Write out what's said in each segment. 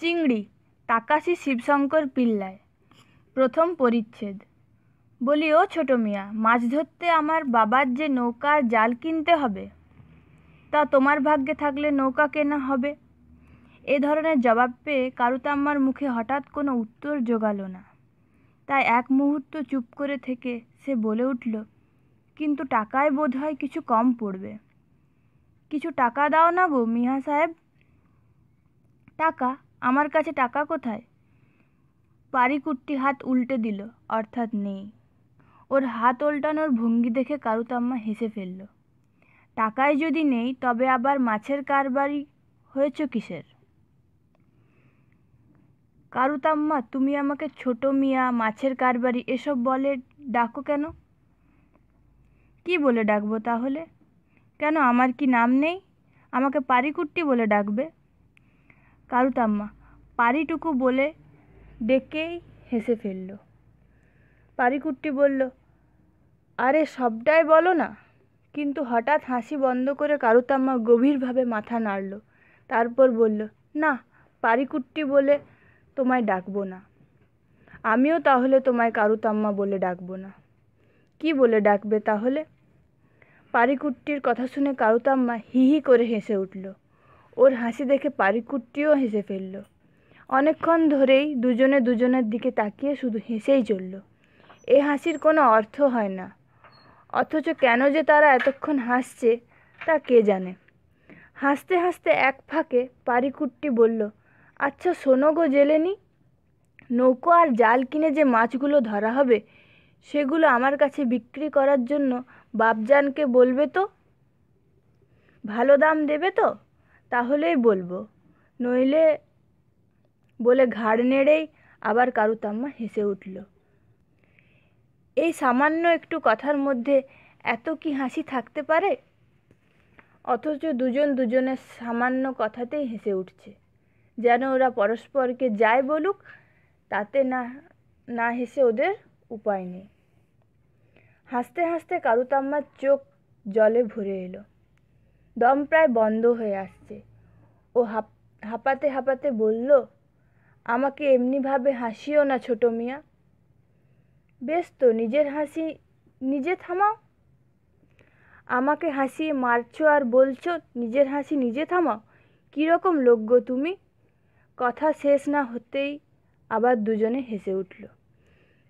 চিংড়ি তাকাশি শিবশঙ্কর পিল্লাই। প্রথম পরিচ্ছেদ। বলি, ও ছোট মিয়া, মাছ ধরতে আমার বাবার যে নৌকার জাল কিনতে হবে, তা তোমার ভাগ্যে থাকলে নৌকা কেনা হবে। এ ধরনের জবাব পেয়ে কারুতাম্মার মুখে হঠাৎ কোনো উত্তর জোগালো না। তাই এক মুহূর্ত চুপ করে থেকে সে বলে উঠল, কিন্তু টাকায় বোধ হয় কিছু কম পড়বে। কিছু টাকা দাও না গো মিয়া সাহেব। টাকা? আমার কাছে টাকা কোথায়? পারিকুট্টি হাত উল্টে দিল, অর্থাৎ নেই। ওর হাত ওল্টানোর ভঙ্গি দেখে কারুতাম্মা হেসে ফেলল। টাকায় যদি নেই, তবে আবার মাছের কারবারি হয়েছ কিসের? কারুতাম্মা, তুমি আমাকে ছোট মিয়া, মাছের কারবারি এসব বলে ডাকো কেন? কি বলে ডাকবো তাহলে? কেন, আমার কি নাম নেই? আমাকে পারিকুট্টি বলে ডাকবে। কারুতাম্মা পারিটুকু বলে ডেকেই হেসে ফেলল। পারিকুট্টি বলল, আরে সবটাই বলো না। কিন্তু হঠাৎ হাসি বন্ধ করে কারুতাম্মা গভীরভাবে মাথা নাড়ল। তারপর বলল, না, পারিকুট্টি বলে তোমায় ডাকবো না। আমিও তাহলে তোমায় কারুতাম্মা বলে ডাকবো না। কি বলে ডাকবে তাহলে? পারিকুট্টির কথা শুনে কারুতাম্মা হি হি করে হেসে উঠল। ওর হাসি দেখে পারিকুট্টিও হেসে ফেলল। অনেকক্ষণ ধরেই দুজনে দুজনের দিকে তাকিয়ে শুধু হেসেই চলল। এ হাসির কোনো অর্থ হয় না, অথচ কেন যে তারা এতক্ষণ হাসছে তা কে জানে। হাসতে হাসতে এক ফাঁকে পারিকুট্টি বলল, আচ্ছা শোনো গো জেলেনি, নৌকো আর জাল কিনে যে মাছগুলো ধরা হবে, সেগুলো আমার কাছে বিক্রি করার জন্য বাপজানকে বলবে তো? ভালো দাম দেবে তো? তাহলেই বলবো, নইলে। বলে ঘাড় নেড়েই আবার কারুতাম্মা হেসে উঠল। এই সামান্য একটু কথার মধ্যে এত কি হাসি থাকতে পারে? অথচ দুজন দুজনের সামান্য কথাতেই হেসে উঠছে, যেন ওরা পরস্পরকে যাই বলুক তাতে না না হেসে ওদের উপায় নেই। হাসতে হাসতে কারুতাম্মার চোখ জলে ভরে এলো। দম প্রায় বন্ধ হয়ে আসছে। ও হাঁপাতে হাঁপাতে বলল, আমাকে এমনিভাবে হাসিও না ছোট মিয়া। বেশ তো, নিজের হাসি নিজে থামাও। আমাকে হাসিয়ে মারছো আর বলছো নিজের হাসি নিজে থামাও। কীরকম লোক গো তুমি? কথা শেষ না হতেই আবার দুজনে হেসে উঠল।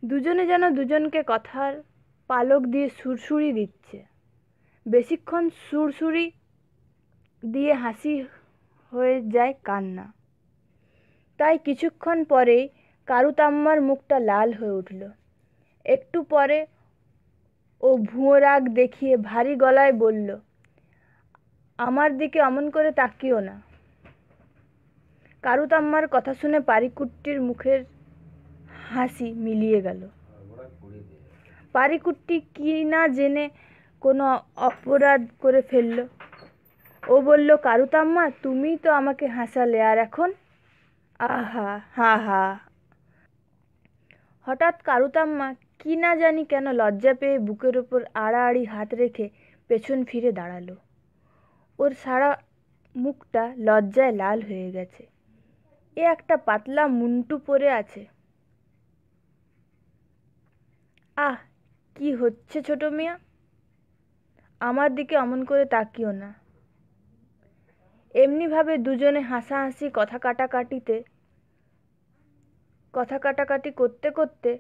দুজনে যেন দুজনকে কথার পালক দিয়ে সুরসুরি দিচ্ছে। বেশিক্ষণ সুরসুরি দিয়ে হাসি হয়ে যায় কান্না। তাই কিছুক্ষণ পরেই কারুতাম্মার মুখটা লাল হয়ে উঠল। একটু পরে ও ভুঁয়ো রাগ দেখিয়ে ভারী গলায় বলল, আমার দিকে অমন করে তাকিও না। কারুতাম্মার কথা শুনে পারিকুট্টির মুখের হাসি মিলিয়ে গেল। পারিকুট্টি কি না জেনে কোনো অপরাধ করে ফেলল। ও বলল, কারুতাম্মা, তুমিই তো আমাকে হাসালে, আর এখন? আহা, হা হা। হঠাৎ কারুতাম্মা কি না জানি কেন লজ্জা পেয়ে বুকের ওপর আড়াআড়ি হাত রেখে পেছন ফিরে দাঁড়ালো। ওর সারা মুখটা লজ্জায় লাল হয়ে গেছে। এ একটা পাতলা মুন্টু পরে আছে। আহ, কি হচ্ছে ছোট মিয়া? আমার দিকে অমন করে তাকিও না। এমনিভাবে দুজনে হাসাহাসি কথা কাটাকাটি করতে করতে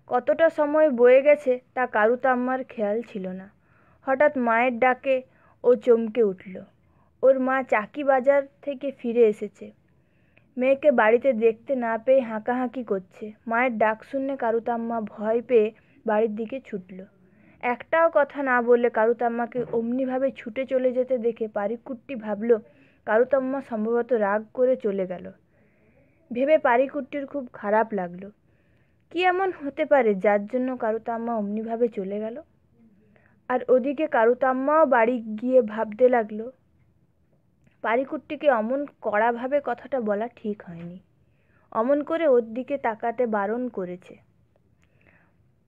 কতটা সময় বয়ে গেছে তা কারুতাম্মার খেয়াল ছিল না। হঠাৎ মায়ের ডাকে ও চমকে উঠল। ওর মা চাকি বাজার থেকে ফিরে এসেছে। মেয়েকে বাড়িতে দেখতে না পেয়ে হাঁকাহাঁকি করছে। মায়ের ডাক শুনে কারুতাম্মা ভয় পেয়ে বাড়ির দিকে ছুটল। একটাও কথা না বলে কারুতাম্মাকে অমনিভাবে ছুটে চলে যেতে দেখে পারিকুট্টি ভাবল কারুতাম্মা সম্ভবত রাগ করে চলে গেল। ভেবে পারিকুট্টির খুব খারাপ লাগলো। কি এমন হতে পারে যার জন্য কারুতাম্মা অমনিভাবে চলে গেল? আর ওদিকে কারুতাম্মাও বাড়ি গিয়ে ভাবতে লাগলো, পারিকুট্টিকে অমন কড়াভাবে কথাটা বলা ঠিক হয়নি। অমন করে ওর দিকে তাকাতে বারণ করেছে।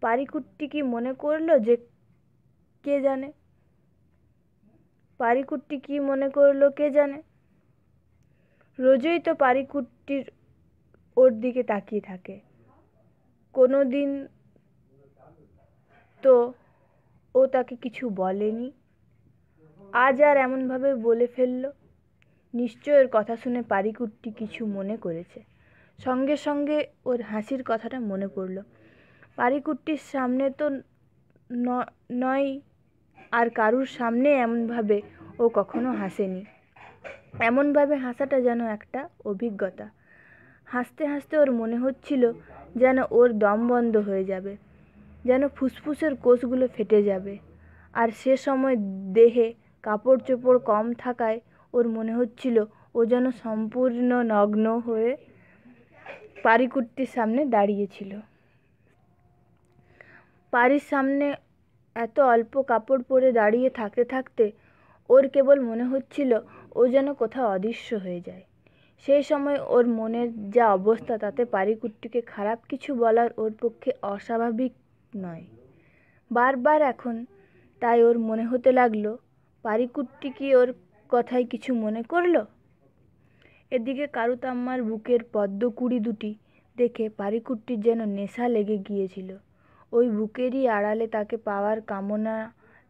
পারিকুট্টি কি মনে করলো যে কে জানে? পারিকুট্টি কি মনে করলো কে জানে? রোজই তো পারিকুট্টির ওর দিকে তাকিয়ে থাকে। কোনো দিন তো ও তাকে কিছু বলেনি, আজ আর এমনভাবে বলে ফেলল। নিশ্চয় ওর কথা শুনে পারিকুট্টি কিছু মনে করেছে। সঙ্গে সঙ্গে ওর হাসির কথাটা মনে পড়ল। পারিকুট্টির সামনে তো নয়, আর কারুর সামনে এমনভাবে ও কখনো হাসেনি। এমনভাবে হাসাটা যেন একটা অভিজ্ঞতা। হাসতে হাসতে ওর মনে হচ্ছিল যেন ওর দম বন্ধ হয়ে যাবে, যেন ফুসফুসের কোষগুলো ফেটে যাবে। আর সে সময় দেহে কাপড় চোপড় কম থাকায় ওর মনে হচ্ছিল ও যেন সম্পূর্ণ নগ্ন হয়ে পারিকুট্টির সামনে দাঁড়িয়েছিল। পারির সামনে এত অল্প কাপড় পরে দাঁড়িয়ে থাকতে থাকতে ওর কেবল মনে হচ্ছিল ও যেন কোথাও অদৃশ্য হয়ে যায়। সেই সময় ওর মনের যা অবস্থা তাতে পারিকুট্টিকে খারাপ কিছু বলার ওর পক্ষে অস্বাভাবিক নয়। বারবার এখন তাই ওর মনে হতে লাগলো, পারিকুট্টি কি ওর কথায় কিছু মনে করলো? এদিকে কারুতাম্মার বুকের পদ্মকুঁড়ি দুটি দেখে পারিকুট্টির যেন নেশা লেগে গিয়েছিল। ওই বুকেরই আড়ালে তাকে পাওয়ার কামনা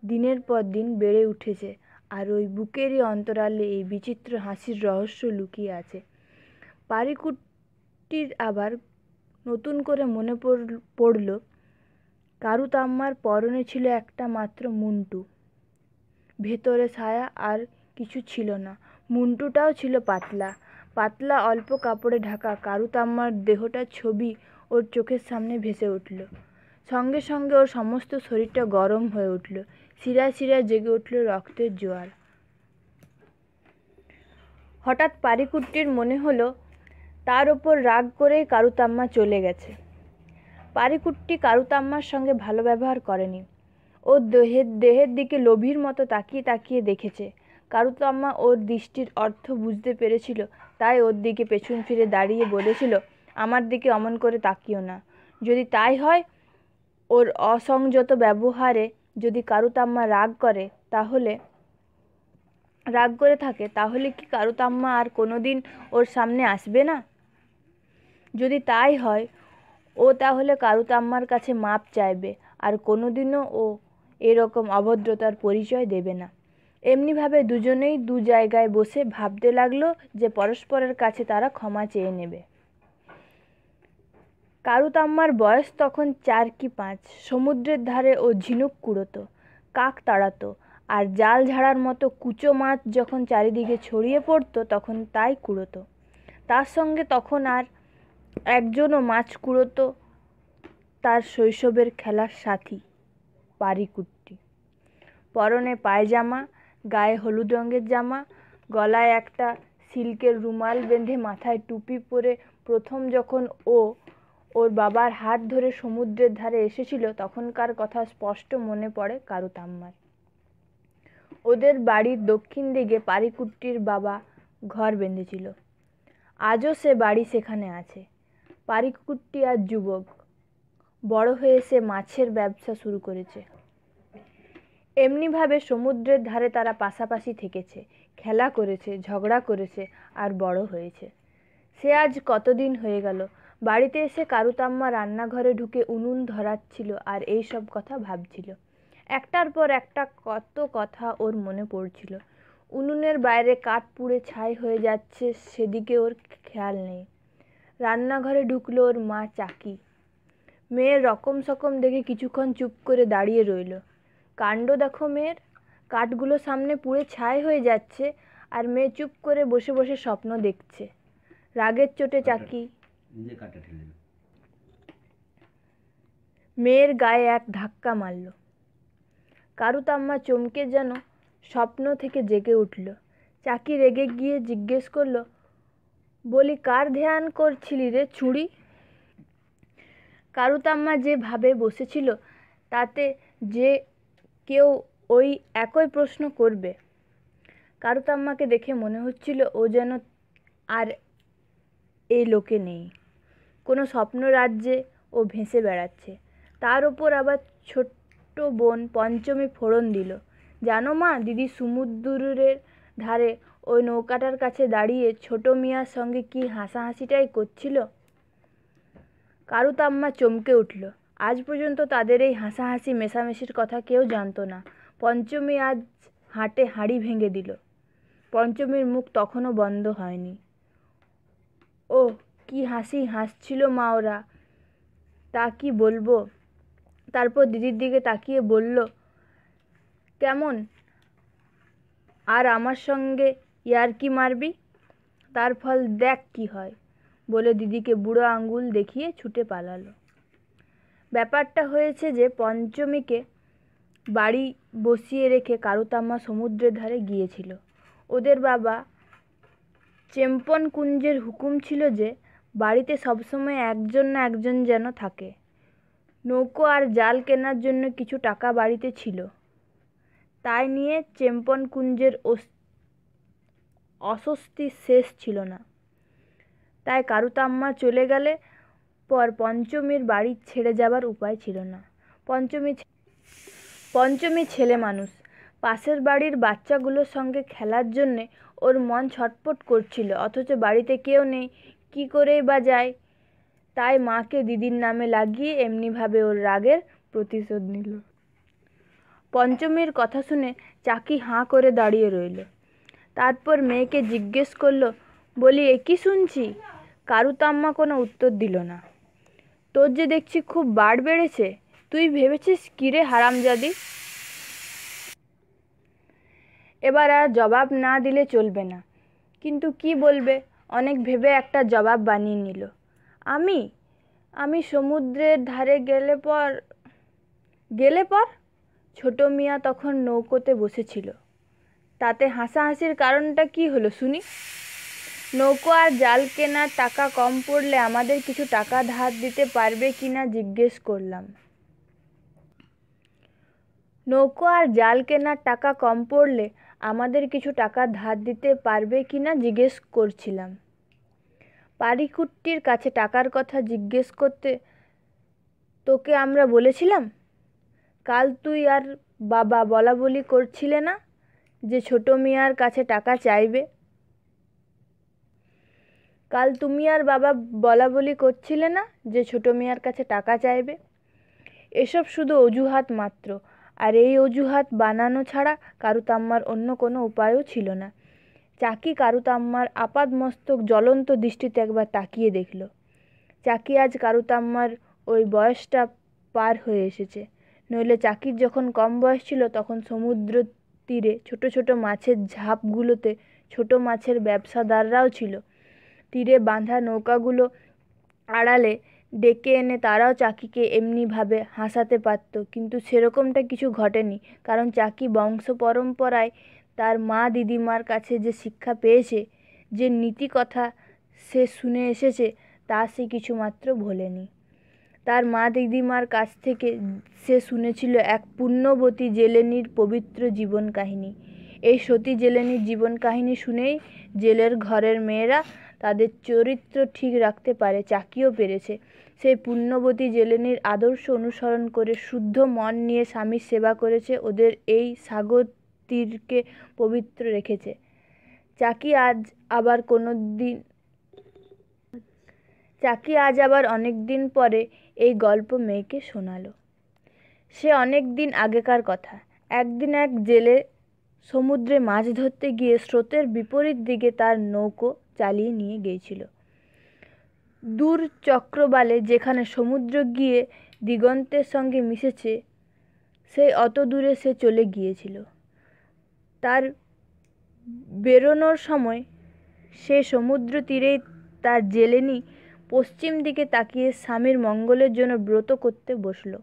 দিনের পর দিন বেড়ে উঠেছে, আর ওই বুকেরই অন্তরালে এই বিচিত্র হাসির রহস্য লুকিয়ে আছে। পারিকুট্টির আবার নতুন করে মনে পড়ল কারুতাম্মার পরনে ছিল একটা মাত্র মুন্টু, ভেতরে ছায়া আর কিছু ছিল না। মুন্টুটাও ছিল পাতলা পাতলা অল্প কাপড়ে ঢাকা। কারুতাম্মার দেহটার ছবি ওর চোখের সামনে ভেসে উঠল। সঙ্গে সঙ্গে ওর সমস্ত শরীরটা গরম হয়ে উঠল, শিরায় শিরায় জেগে উঠল রক্তের জোয়ার। হঠাৎ পারিকুট্টির মনে হলো তার ওপর রাগ করেই কারুতাম্মা চলে গেছে। পারিকুট্টি কারুতাম্মার সঙ্গে ভালো ব্যবহার করেনি। ও দেহের দিকে লোভীর মতো তাকিয়ে তাকিয়ে দেখেছে। কারুতাম্মা ওর দৃষ্টির অর্থ বুঝতে পেরেছিল, তাই ওর দিকে পেছন ফিরে দাঁড়িয়ে বলেছিল, আমার দিকে অমন করে তাকিও না। যদি তাই হয়, ওর অসংযত ব্যবহারে যদি কারুতাম্মা রাগ করে থাকে তাহলে কি কারুতাম্মা আর কোনোদিন ওর সামনে আসবে না? যদি তাই হয়, ও তাহলে কারুতাম্মার কাছে মাপ চাইবে, আর কোনোদিনও ও এরকম অভদ্রতার পরিচয় দেবে না। এমনিভাবে দুজনেই দু জায়গায় বসে ভাবতে লাগলো যে পরস্পরের কাছে তারা ক্ষমা চেয়ে নেবে। কারুতাম্মার বয়স তখন 4 কি 5। সমুদ্রের ধারে ও ঝিনুক কুড়োতো, কাক তাড়াতো, আর জাল ঝাড়ার মতো কুচো মাছ যখন চারিদিকে ছড়িয়ে পড়তো তখন তাই কুড়োতো। তার সঙ্গে তখন আর একজনও মাছ কুড়োতো, তার শৈশবের খেলার সাথী পারিকুট্টি। পরনে পায়জামা, গায়ে হলুদ রঙের জামা, গলায় একটা সিল্কের রুমাল বেঁধে মাথায় টুপি পরে প্রথম যখন ওর বাবার হাত ধরে সমুদ্রের ধারে এসেছিল তখনকার কথা স্পষ্ট মনে পড়ে কারুতাম্মার। ওদের বাড়ির দক্ষিণ দিকে পারিকুট্টির বাবা ঘর বেঁধেছিল। আজও সে বাড়ি সেখানে আছে। পারিকুট্টি আজ যুবক, বড় হয়ে সে মাছের ব্যবসা শুরু করেছে। এমনিভাবে সমুদ্রের ধারে তারা পাশাপাশি থেকেছে, খেলা করেছে, ঝগড়া করেছে, আর বড় হয়েছে। সে আজ কতদিন হয়ে গেল। বাড়িতে এসে কারুতাম্মা রান্নাঘরে ঢুকে উনুন ধরাচ্ছিল আর এই সব কথা ভাবছিল। একটার পর একটা কত কথা ওর মনে পড়ছিল। উনুনের বাইরে কাঠ পুড়ে ছাই হয়ে যাচ্ছে, সেদিকে ওর খেয়াল নেই। রান্নাঘরে ঢুকলো ওর মা চাকি। মেয়ের রকম সকম দেখে কিছুক্ষণ চুপ করে দাঁড়িয়ে রইল। কাণ্ড দেখো মেয়ের, কাঠগুলো সামনে পুড়ে ছাই হয়ে যাচ্ছে আর মেয়ে চুপ করে বসে বসে স্বপ্ন দেখছে। রাগের চোটে চাকি মেয়ের গায়ে এক ধাক্কা মারল। কারুতাম্মা চমকে যেন স্বপ্ন থেকে জেগে উঠল। চাকি রেগে গিয়ে জিজ্ঞেস করলো, বলি কার ধ্যান করছিলি রে ছুঁড়ি? কারুতাম্মা যে ভাবে বসেছিল তাতে যে কেউ ওই একই প্রশ্ন করবে। কারুতাম্মাকে দেখে মনে হচ্ছিল ও যেন আর এই লোকে নেই, কোনো স্বপ্ন রাজ্যে ও ভেসে বেড়াচ্ছে। তার ওপর আবার ছোট্ট বোন পঞ্চমী ফোড়ন দিল। জানো মা, দিদি সমুদ্রের ধারে ওই নৌকাটার কাছে দাঁড়িয়ে ছোট মিয়ার সঙ্গে কি হাসাহাসিটাই করছিল। কারুতাম্মা চমকে উঠল। আজ পর্যন্ত তাদের এই হাসাহাসি মেশামেশির কথা কেউ জানতো না। পঞ্চমী আজ হাটে হাঁড়ি ভেঙে দিল। পঞ্চমীর মুখ তখনও বন্ধ হয়নি। ও কি হাসি হাসছিল মা ওরা, তা কি বলবো। তারপর দিদির দিকে তাকিয়ে বলল, কেমন আর আমার সঙ্গে ইয়ার্কি মারবি, তার ফল দেখ কি হয়, বলে দিদিকে বুড়ো আঙুল দেখিয়ে ছুটে পালালো। ব্যাপারটা হয়েছে যে পঞ্চমীকে বাড়ি বসিয়ে রেখে কারুতাম্মা সমুদ্রের ধারে গিয়েছিল। ওদের বাবা চেম্পন কুঞ্জের হুকুম ছিল যে বাড়িতে সবসময় একজন না একজন যেন থাকে। নৌকো আর জাল কেনার জন্য কিছু টাকা বাড়িতে ছিল, তাই নিয়ে চেম্পন কুঞ্জের অস্বস্তির শেষ ছিল না। তাই কারুতাম্মা চলে গেলে পর পঞ্চমীর বাড়ি ছেড়ে যাবার উপায় ছিল না। পঞ্চমী ছেলে মানুষ, পাশের বাড়ির বাচ্চাগুলোর সঙ্গে খেলার জন্যে ওর মন ছটফট করছিল, অথচ বাড়িতে কেউ নেই, কি করেই বা যায়। তাই মাকে দিদির নামে লাগিয়ে এমনিভাবে ওর রাগের প্রতিশোধ নিল। পঞ্চমীর কথা শুনে চাকি হাঁ করে দাঁড়িয়ে রইল। তারপর মেয়েকে জিজ্ঞেস করলো, বলি এ কি শুনছি? কারুতাম্মা কোনো উত্তর দিল না। তোর যে দেখছি খুব বাড় বেড়েছে, তুই ভেবেছিস কিরে হারামজাদি? এবার আর জবাব না দিলে চলবে না। কিন্তু কি বলবে, অনেক ভেবে একটা জবাব বানিয়ে নিল। আমি সমুদ্রের ধারে গেলে পর? ছোট মিয়া তখন নৌকোতে বসেছিল। তাতে হাসাহাসির কারণটা কি হলো শুনি? নৌকো আর জাল কেনার টাকা কম পড়লে আমাদের কিছু টাকা ধার দিতে পারবে কিনা জিজ্ঞেস করলাম। নৌকো আর জাল কেনার টাকা কম পড়লে আমাদের কিছু টাকা ধার দিতে পারবে কিনা জিজ্ঞেস করছিলাম। পাড়িকুট্টির কাছে টাকার কথা জিজ্ঞেস করতে তোকে আমরা বলেছিলাম? কাল তুই আর বাবা বলাবলি করছিলে না যে ছোট মিয়ার কাছে টাকা চাইবে? কাল তুমি আর বাবা বলাবলি করছিলে না যে ছোট মিয়ার কাছে টাকা চাইবে? এসব শুধু অজুহাত মাত্র, আর এই অজুহাত বানানো ছাড়া কারুতাম্মার অন্য কোনো উপায়ও ছিল না। চাকি কারুতাম্মার আপাদমস্তক জ্বলন্ত দৃষ্টিতে একবার তাকিয়ে দেখল। চাকি আজ কারুতাম্মার ওই বয়সটা পার হয়ে এসেছে। নইলে চাকির যখন কম বয়স ছিল তখন সমুদ্র তীরে ছোট ছোট মাছের ঝাপগুলোতে ছোট মাছের ব্যবসাদাররাও ছিল। তীরে বাঁধা নৌকাগুলো আড়ালে ডেকে এনে তারাও চাকিকে এমনিভাবে হাসাতে পারত, কিন্তু সেরকমটা কিছু ঘটেনি। কারণ চাকি বংশ পরম্পরায় তার মা দিদিমার কাছে যে শিক্ষা পেয়েছে, যে নীতি কথা সে শুনে এসেছে, তা সে কিছুমাত্র ভোলেনি। তার মা দিদিমার কাছ থেকে সে শুনেছিল এক পুণ্যবতী জেলেনির পবিত্র জীবন কাহিনী। এই সতী জেলেনির জীবন কাহিনী শুনেই জেলের ঘরের মেয়েরা তাদের চরিত্র ঠিক রাখতে পারে। চাকিও পেরেছে। সেই পুণ্যবতী জেলেনির আদর্শ অনুসরণ করে শুদ্ধ মন নিয়ে স্বামীর সেবা করেছে, ওদের এই সাগর তীরকে পবিত্র রেখেছে। চাকি আজ আবার অনেক দিন পরে এই গল্প মেয়েকে শোনালো। সে অনেক দিন আগেকার কথা। একদিন এক জেলে সমুদ্রে মাছ ধরতে গিয়ে স্রোতের বিপরীত দিকে তার নৌকো চালিয়ে নিয়ে গিয়েছিল। দূর চক্রবালে যেখানে সমুদ্র গিয়ে দিগন্তের সঙ্গে মিশেছে, সেই অত দূরে সে চলে গিয়েছিল। তার বেরোনোর সময় সে সমুদ্র তীরেই তার জেলেনি পশ্চিম দিকে তাকিয়ে স্বামীর মঙ্গলের জন্য ব্রত করতে বসল।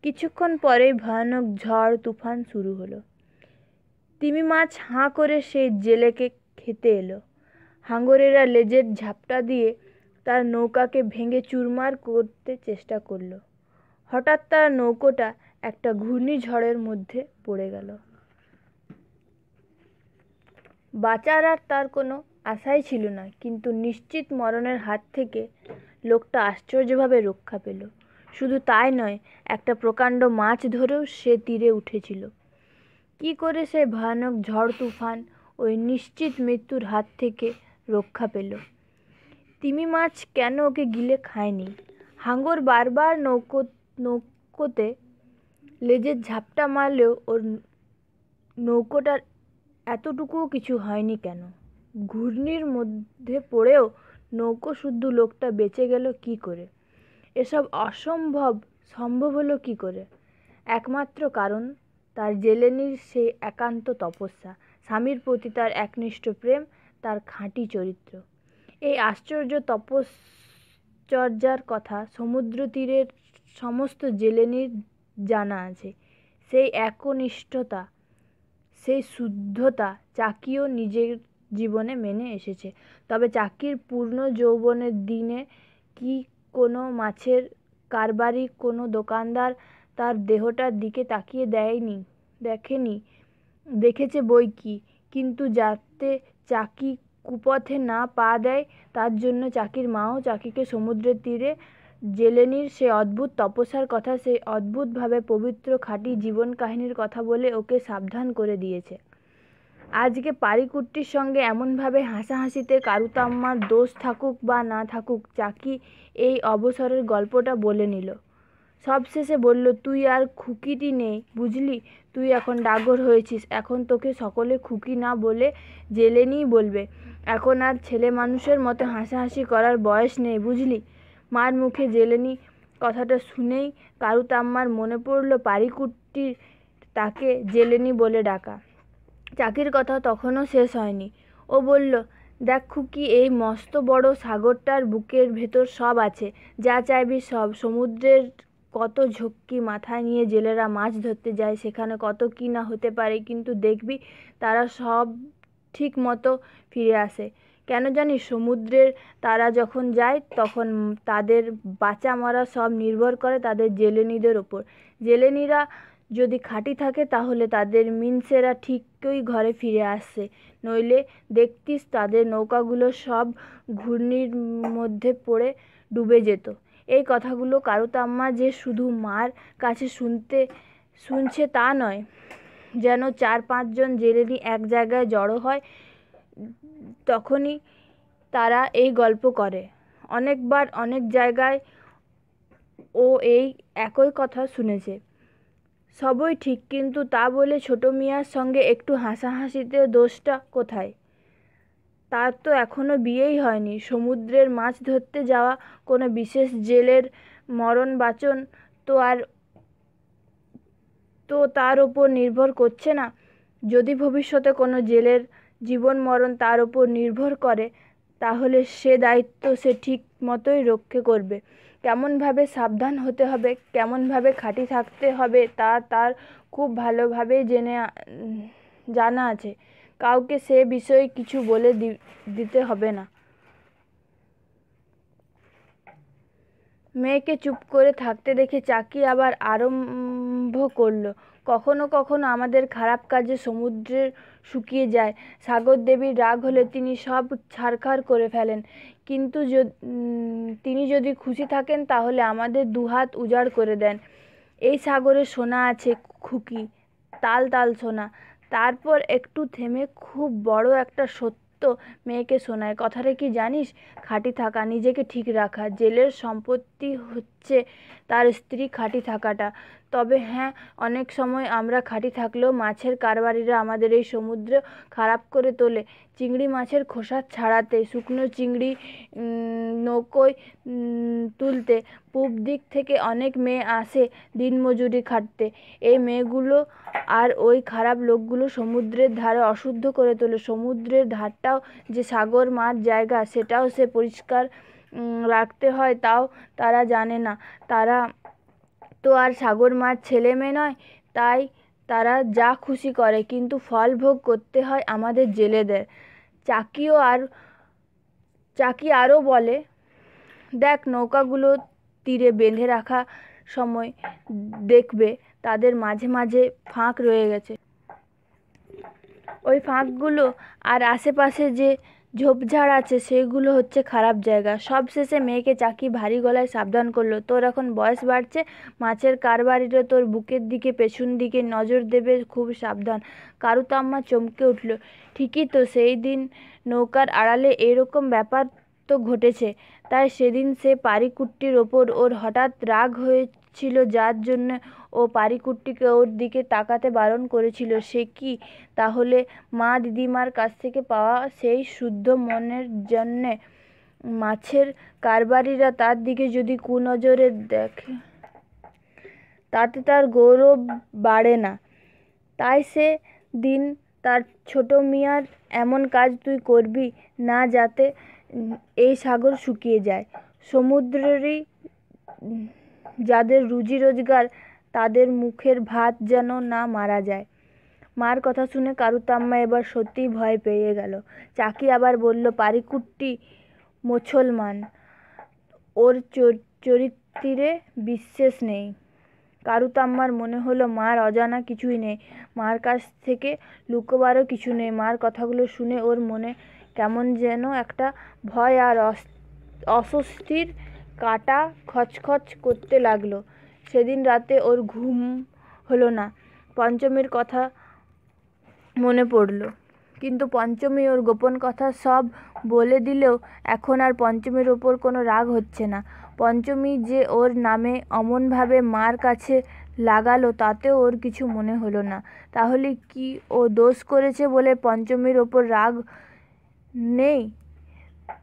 কিছুক্ষণ পরেই ভয়ানক ঝড় তুফান শুরু হলো। তিমি মাছ হাঁ করে সেই জেলেকে খেতে এলো। হাঙরেরা লেজের ঝাপটা দিয়ে তার নৌকাকে ভেঙে চুরমার করতে চেষ্টা করলো। হঠাৎ তার নৌকোটা একটা ঘূর্ণিঝড়ের মধ্যে পড়ে গেল। বাঁচার আর তার কোনো আশাই ছিল না, কিন্তু নিশ্চিত মরণের হাত থেকে লোকটা আশ্চর্যভাবে রক্ষা পেল। শুধু তাই নয়, একটা প্রকাণ্ড মাছ ধরেও সে তীরে উঠেছিল। কি করে সে ভয়ানক ঝড় তুফান ওই নিশ্চিত মৃত্যুর হাত থেকে রক্ষা পেল? তিমি মাছ কেন ওকে গিলে খায়নি? হাঙর বারবার নৌকোতে লেজের ঝাপটা মারলেও ওর নৌকোটার এতটুকুও কিছু হয়নি কেন? ঘূর্ণির মধ্যে পড়েও নৌকো শুদ্ধ লোকটা বেঁচে গেল কি করে? এসব অসম্ভব সম্ভব হলো কি করে? একমাত্র কারণ তার জেলেনির সেই একান্ত তপস্যা, স্বামীর প্রতি তার একনিষ্ঠ প্রেম, তার খাঁটি চরিত্র। এই আশ্চর্য তপশ্চর্যার কথা সমুদ্র তীরের সমস্ত জেলেনির জানা আছে। সেই একনিষ্ঠতা, সেই শুদ্ধতা চাকিও নিজের জীবনে মেনে এসেছে। তবে চাকির পূর্ণ যৌবনের দিনে কি কোনো মাছের কারবারি, কোনো দোকানদার তার দেহটার দিকে তাকিয়ে দেখেনি? দেখেছে বৈকি, কিন্তু যাতে চাকি কুপথে না পা দেয় তার জন্য চাকির মাও চাকিকে সমুদ্রের তীরে জেলেনির সে অদ্ভুত তপস্যার কথা, সেই অদ্ভুতভাবে পবিত্র খাঁটি জীবন কাহিনীর কথা বলে ওকে সাবধান করে দিয়েছে। আজকে পারিকুট্টির সঙ্গে এমনভাবে হাসাহাসিতে কারুতাম্মার দোষ থাকুক বা না থাকুক, চাকি এই অবসরের গল্পটা বলে নিল। সবশেষে বলল, তুই আর খুকিটি নেই বুঝলি, তুই এখন ডাগর হয়েছিস, এখন তোকে সকলে খুকি না বলে জেলেনিই বলবে। এখন আর ছেলে মানুষের মতো হাসাহাসি করার বয়স নেই বুঝলি। মার মুখে জেলেনি কথাটা শুনেই কারুতাম্মার মনে পড়ল পারিকুট্টির তাকে জেলেনি বলে ডাকা। চাকির কথা তখনও শেষ হয়নি। ও বলল, দেখ খুকি, এই মস্ত বড় সাগরটার বুকের ভেতর সব আছে, যা চাইবি সব। সমুদ্রের কত ঝক্কি মাথায় নিয়ে জেলেরা মাছ ধরতে যায়, সেখানে কত কি না হতে পারে, কিন্তু দেখবি তারা সব ঠিক মতো ফিরে আসে। কেন জানিস? সমুদ্রের তারা যখন যায় তখন তাদের বাঁচা মরা সব নির্ভর করে তাদের জেলেনিদের ওপর। জেলেনিরা যদি খাঁটি থাকে তাহলে তাদের মিনসেরা ঠিকই ঘরে ফিরে আসে, নইলে দেখতিস তাদের নৌকাগুলো সব ঘূর্ণির মধ্যে পড়ে ডুবে যেত। এই কথাগুলো কারুতাম্মা যে শুধু মার কাছে শুনছে তা নয়, যেন 4-5 জন জেলেনি এক জায়গায় জড়ো হয়, তখনই তারা এই গল্প করে। অনেকবার অনেক জায়গায় ও এই একই কথা শুনেছে। সবই ঠিক, কিন্তু তা বলে ছোট মিয়ার সঙ্গে একটু হাসাহাসিতে দোষটা কোথায়? তার তো এখনো বিয়েই হয়নি। সমুদ্রের মাছ ধরতে যাওয়া কোনো বিশেষ জেলের মরণ বাঁচন তো তার ওপর নির্ভর করছে না। যদি ভবিষ্যতে কোনো জেলের জীবন মরণ তার ওপর নির্ভর করে, তাহলে সে দায়িত্ব সে ঠিক মতোই রক্ষা করবে। কেমনভাবে সাবধান হতে হবে, কেমনভাবে খাঁটি থাকতে হবে তা তার খুব ভালোভাবেই জানা আছে। কাউকে সে বিষয়ে কিছু বলে দিতে হবে না। মেয়েকে চুপ করে থাকতে দেখে চাকি আবার আরম্ভ করল, কখনো কখনো আমাদের খারাপ কাজে সমুদ্রের শুকিয়ে যায়। সাগরদেবীর রাগ হলে তিনি সব ছারখার করে ফেলেন, কিন্তু তিনি যদি খুশি থাকেন তাহলে আমাদের দুহাত উজাড় করে দেন। এই সাগরে সোনা আছে খুকি, তাল তাল সোনা। তারপর একটু থেমে খুব বড় একটা সত্য মেয়েকে শোনায়। কথাটা কি জানিস? খাঁটি থাকা, নিজেকে ঠিক রাখা। জেলের সম্পত্তি হচ্ছে তার স্ত্রী খাঁটি থাকাটা। তবে হ্যাঁ, অনেক সময় আমরা খাঁটি থাকলেও মাছের কারবারিরা আমাদের এই সমুদ্র খারাপ করে তোলে। চিংড়ি মাছের খোসা ছাড়াতে, শুকনো চিংড়ি নৌকোয় তুলতে পূব দিক থেকে অনেক মেয়ে আসে দিনমজুরি খাটতে। এই মেয়েগুলো আর ওই খারাপ লোকগুলো সমুদ্রের ধারে অশুদ্ধ করে তোলে। সমুদ্রের ধারটাও যে সাগর মার জায়গা, সেটাও সে পরিষ্কার রাখতে হয়, তাও তারা জানে না। তারা তো আর সাগর মার ছেলে মেয়ে নয়, তাই তারা যা খুশি করে, কিন্তু ফল ভোগ করতে হয় আমাদের জেলেদের। চাকি আরও বলে, দেখ নৌকাগুলো তীরে বেঁধে রাখার সময় দেখবে তাদের মাঝে মাঝে ফাঁক রয়ে গেছে। ওই ফাঁকগুলো আর আশেপাশে যে ঝোপঝাড় আছে সেগুলো হচ্ছে খারাপ জায়গা। সবশেষে মেয়েকে চাকি ভারী গলায় সাবধান করলো, তোর এখন বয়স বাড়ছে, মাছের কারবারিরা তোর বুকের দিকে পেছন দিকে নজর দেবে, খুব সাবধান। কারুতাম্মা চমকে উঠল, ঠিকই তো, সেই দিন নৌকার আড়ালে এরকম ব্যাপার তো ঘটেছে, তাই সেদিন সে পারিকুট্টির ওপর ওর হঠাৎ রাগ হয়েছিল, যার জন্য ও পারিকুট্টিকে ওর দিকে তাকাতে বারণ করেছিল। সে কি তাহলে মা দিদিমার কাছ থেকে পাওয়া সেই শুদ্ধ মনের জন্যে? মাছের কারবারিরা তার দিকে যদি কুনজরে দেখে তাতে তার গৌরব বাড়ে না। তাই সে দিন তার ছোট মিয়ার এমন কাজ তুই করবি না যাতে এই সাগর শুকিয়ে যায়। সমুদ্রেরই যাদের রুজি রোজগার, তাদের মুখের ভাত যেন না মারা যায়। মার কথা শুনে কারুতাম্মা এবার সত্যিই ভয় পেয়ে গেল। চাকি আবার বলল, পারিকুট্টি মুসলমান, ওর চরিত্রে বিশ্বাস নেই। কারুতাম্মার মনে হলো মার অজানা কিছুই নেই, মার কাছ থেকে লুকোবারও কিছু নেই। মার কথাগুলো শুনে ওর মনে কেমন যেন একটা ভয় আর অস্বস্তির কাঁটা খচখচ করতে লাগলো। সেদিন রাতে ওর ঘুম হলো না। পঞ্চমীর কথা মনে পড়ল, কিন্তু পঞ্চমী ওর গোপন কথা সব বলে দিলেও এখন আর পঞ্চমীর ওপর কোনো রাগ হচ্ছে না। পঞ্চমী যে ওর নামে অমনভাবে মার কাছে লাগালো তাতেও ওর কিছু মনে হলো না। তাহলে কি ও দোষ করেছে বলে পঞ্চমীর ওপর রাগ নেই?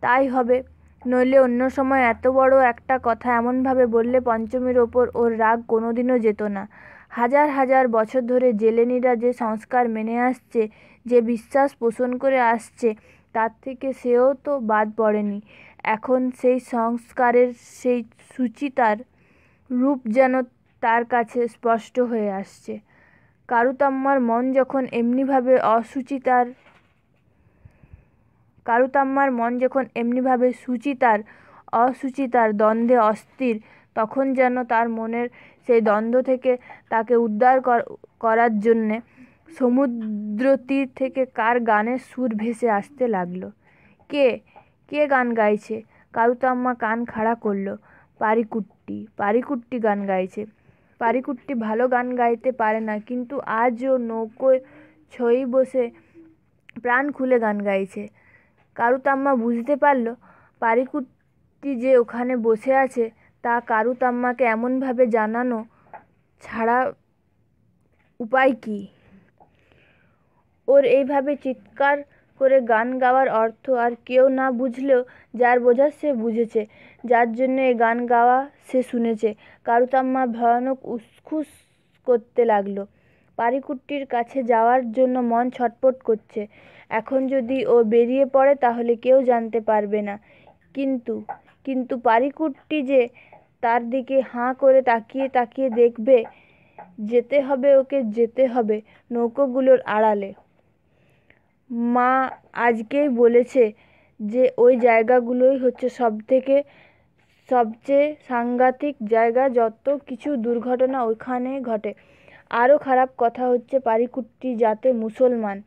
তাই হবে, নইলে অন্য সময় এত বড় একটা কথা এমনভাবে বললে পঞ্চমীর ওপর ওর রাগ কোনোদিনও যেত না। হাজার হাজার বছর ধরে জেলেনীরা যে সংস্কার মেনে আসছে, যে বিশ্বাস পোষণ করে আসছে, তার থেকে সেও তো বাদ পড়েনি। এখন সেই সংস্কারের সেই সুচিতার রূপ যেন তার কাছে স্পষ্ট হয়ে আসছে। কারুতাম্মার মন যখন এমনিভাবে সুচিতার অসুচিতার দ্বন্দ্বে অস্থির, তখন যেন তার মনের সেই দ্বন্দ্ব থেকে তাকে উদ্ধার করার জন্যে সমুদ্রতীর থেকে কার গানের সুর ভেসে আসতে লাগলো। কে কে গান গাইছে? কারুতাম্মা কান খাড়া করলো। পারিকুট্টি গান গাইছে। পারিকুট্টি ভালো গান গাইতে পারে না, কিন্তু আজ ও নৌকোয় ছই বসে প্রাণ খুলে গান গাইছে। কারুতাম্মা বুঝতে পারল, পারিকুট্টি যে ওখানে বসে আছে তা কারুতাম্মাকে এমনভাবে জানানো ছাড়া উপায় কি? ওর এইভাবে চিৎকার করে গান গাওয়ার অর্থ আর কেউ না বুঝলেও যার বোঝার সে বুঝেছে, যার জন্য এই গান গাওয়া সে শুনেছে। কারুতাম্মা ভয়ানক উসখুস করতে লাগলো। পারিকুট্টির কাছে যাওয়ার জন্য মন ছটফট করছে। এখন যদি ও বেরিয়ে পড়ে তাহলে কেউ জানতে পারবে না। কিন্তু পারিকুট্টি যে তার দিকে হাঁ করে তাকিয়ে তাকিয়ে দেখবে। যেতে হবে, ওকে যেতে হবে নৌকোগুলোর আড়ালে। মা আজকেই বলেছে যে ওই জায়গাগুলোই হচ্ছে সবচেয়ে সাংঘাতিক জায়গা, যত কিছু দুর্ঘটনা ওইখানে ঘটে। আরও খারাপ কথা হচ্ছে পারিকুট্টি যাতে মুসলমান।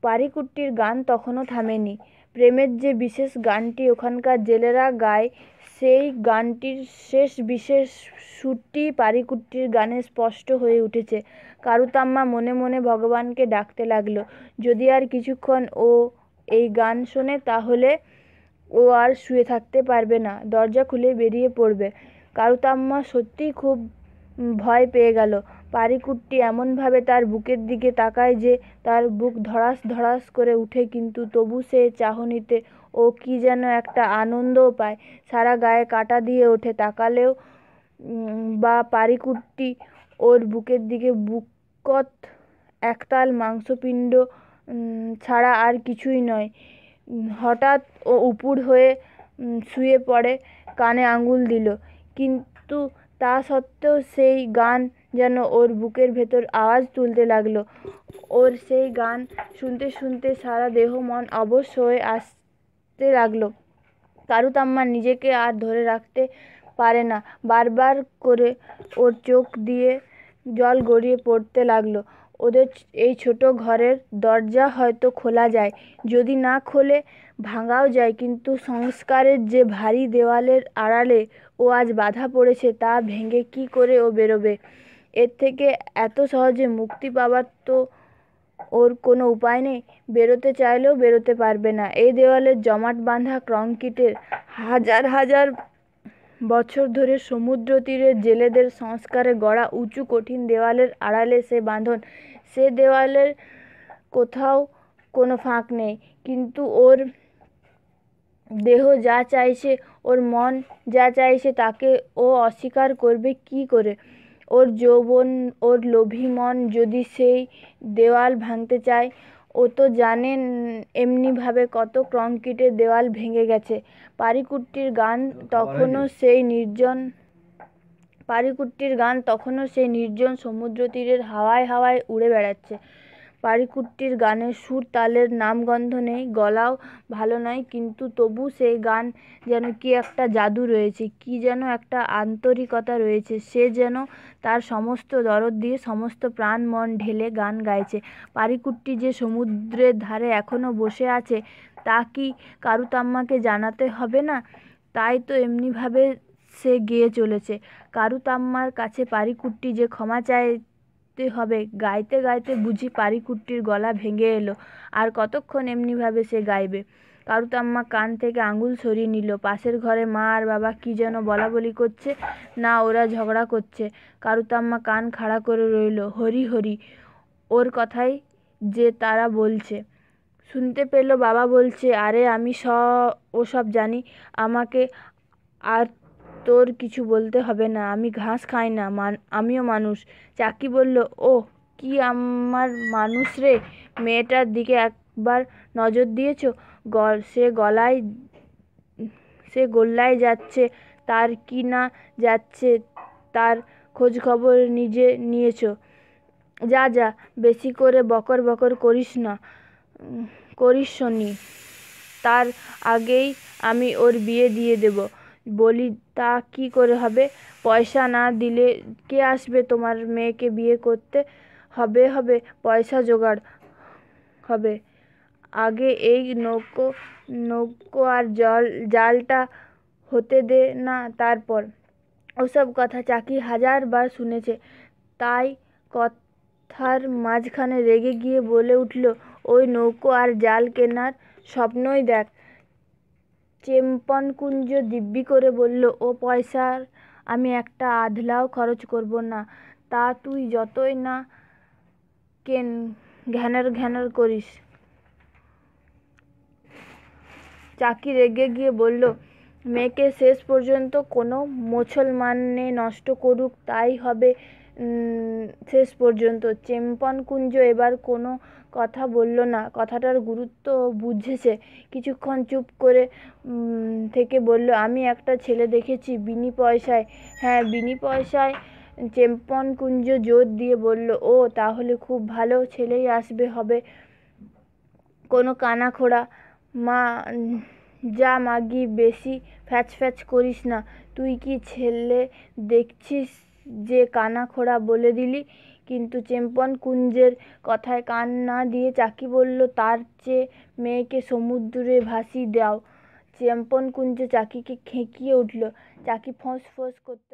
পারিকুট্টির গান তখনও থামেনি। প্রেমের যে বিশেষ গানটি ওখানকার জেলেরা গায়, সেই গানটির শেষ বিশেষ সুরটি পারিকুট্টির গানে স্পষ্ট হয়ে উঠেছে। কারুতাম্মা মনে মনে ভগবানকে ডাকতে লাগলো, যদি আর কিছুক্ষণ ও এই গান শোনে তাহলে ও আর শুয়ে থাকতে পারবে না, দরজা খুলে বেরিয়ে পড়বে। কারুতাম্মা সত্যিই খুব ভয় পেয়ে গেল। পারিকুট্টি এমনভাবে তার বুকের দিকে তাকায় যে তার বুক ধড়াস ধড়াস করে উঠে, কিন্তু তবু সে চাহনিতে ও কি যেন একটা আনন্দও পায়। সারা গায়ে কাঁটা দিয়ে ওঠে। তাকালেও বা পারিকুট্টি ওর বুকের দিকে বুকত একতাল মাংসপিণ্ড ছাড়া আর কিছুই নয়। হঠাৎ ও উপুড় হয়ে শুয়ে পড়ে, কানে আঙুল দিল, কিন্তু তা সত্ত্বেও সেই গান যেন ওর বুকের ভেতর আওয়াজ তুলতে লাগলো। ওর সেই গান শুনতে শুনতে সারা দেহ মন অবশ হয়ে আসতে লাগলো। কারুতাম্মা নিজেকে আর ধরে রাখতে পারে না, বারবার করে ওর চোখ দিয়ে জল গড়িয়ে পড়তে লাগলো। ওদের এই ছোট ঘরের দরজা হয়তো খোলা যায়, যদি না খোলে ভাঙাও যায়, কিন্তু সংস্কারের যে ভারী দেওয়ালের আড়ালে ও আজ বাধা পড়েছে তা ভেঙে কি করে ও বেরোবে? এর থেকে এত সহজে মুক্তি পাবার তো ওর কোনো উপায় নেই, বেরোতে চাইলেও বেরোতে পারবে না। এই দেওয়ালের জমাট বাঁধা কংক্রিটের হাজার হাজার বছর ধরে সমুদ্র তীরের জেলেদের সংস্কারে গড়া উঁচু কঠিন দেওয়ালের আড়ালে সে বাঁধন। সে দেওয়ালের কোথাও কোনো ফাঁক নেই, কিন্তু ওর দেহ যা চাইছে, ওর মন যা চাইছে তাকে ও অস্বীকার করবে কি করে? ওর যৌবন, ওর লোভী মন যদি সেই দেওয়াল ভাঙতে চায়, ও তো জানেন এমনিভাবে কত কংক্রিটের দেওয়াল ভেঙে গেছে। পারিকুট্টির গান তখনও সেই নির্জন সমুদ্র তীরের হাওয়ায় হাওয়ায় উড়ে বেড়াচ্ছে। পারিকুট্টির গানের সুর তালের নামগন্ধ নেই, গলাও ভালো নয়, কিন্তু তবু সেই গান যেন কি একটা জাদু রয়েছে, কি যেন একটা আন্তরিকতা রয়েছে। সে যেন তার সমস্ত দরদ দিয়ে সমস্ত প্রাণ মন ঢেলে গান গাইছে। পারিকুট্টি যে সমুদ্রের ধারে এখনো বসে আছে তা কি কারুতাম্মাকে জানাতে হবে না? তাই তো এমনিভাবে সে গেয়ে চলেছে। কারুতাম্মার কাছে পারিকুট্টি যে ক্ষমা চাইতে হবে। গাইতে গাইতে বুঝি পারিকুট্টির গলা ভেঙে এলো। আর কতক্ষণ এমনিভাবে সে গাইবে? কারুতাম্মা কান থেকে আঙুল সরিয়ে নিল। পাশের ঘরে মা আর বাবা কি যেন বলাবলি করছে, না ওরা ঝগড়া করছে। কারুতাম্মা কান খাড়া করে রইল। হরি হরি, ওর কথাই যে তারা বলছে। শুনতে পেল বাবা বলছে, আরে আমি ওসব জানি, আমাকে আর তোর কিছু বলতে হবে না, আমি ঘাস খাই না, আমিও মানুষ। চাকি বলল, ওহ কি আমার মানুষ রে? মেয়েটার দিকে একবার নজর দিয়েছ? সে গোল্লায় যাচ্ছে, তার কি না যাচ্ছে তার খোঁজখবর নিজে নিয়েছ? যা যা, বেশি করে বকর বকর করিস শনি। তার আগেই আমি ওর বিয়ে দিয়ে দেব। বলি, তা কি করে হবে? পয়সা না দিলে কে আসবে তোমার মেয়েকে বিয়ে করতে? হবে পয়সা জোগাড় হবে। আগে এই নৌকো আর জালটা হতে দে না, তারপর। ওসব কথা চাকি 1000বার শুনেছে, তাই কথার মাঝখানে রেগে গিয়ে বলে উঠল, ওই নৌকো আর জাল কেনার স্বপ্নই দেখ। চেম্পনকুঞ্জ দিব্যি করে বলল, ও পয়সার আমি একটা আধলাও খরচ করব না। তা তুই যতই না ঘ্যানর করিস। চাকি রেগে গিয়ে বলল, মেয়েকে শেষ পর্যন্ত কোনো মুসলমানে নষ্ট করুক, তাই হবে শেষ পর্যন্ত। চেম্পনকুঞ্জ এবার কোনো কথা বলল না। কথাটার গুরুত্ব বুঝেছে। কিছুক্ষণ চুপ করে থেকে বলল, আমি একটা ছেলে দেখেছি বিনি পয়সায়। হ্যাঁ, বিনি পয়সায়। চেম্পনকুঞ্জ জোর দিয়ে বলল, ও তাহলে খুব ভালো ছেলেই আসবে, হবে কোনো কানাখোড়া। যা মাগি, বেশি ফ্যাচ করিস না। তুই কি ছেলে দেখছিস যে কানাখোড়া বলে দিলি? কিন্তু চেম্পনকুঞ্জের কথায় কান না দিয়ে চাকি বলল, তার চেয়ে মেয়েকে সমুদ্রে ভাসিয়ে দাও। চেম্পনকুঞ্জ চাকিকে খেকিয়ে উঠল। চাকি ফোঁস করতে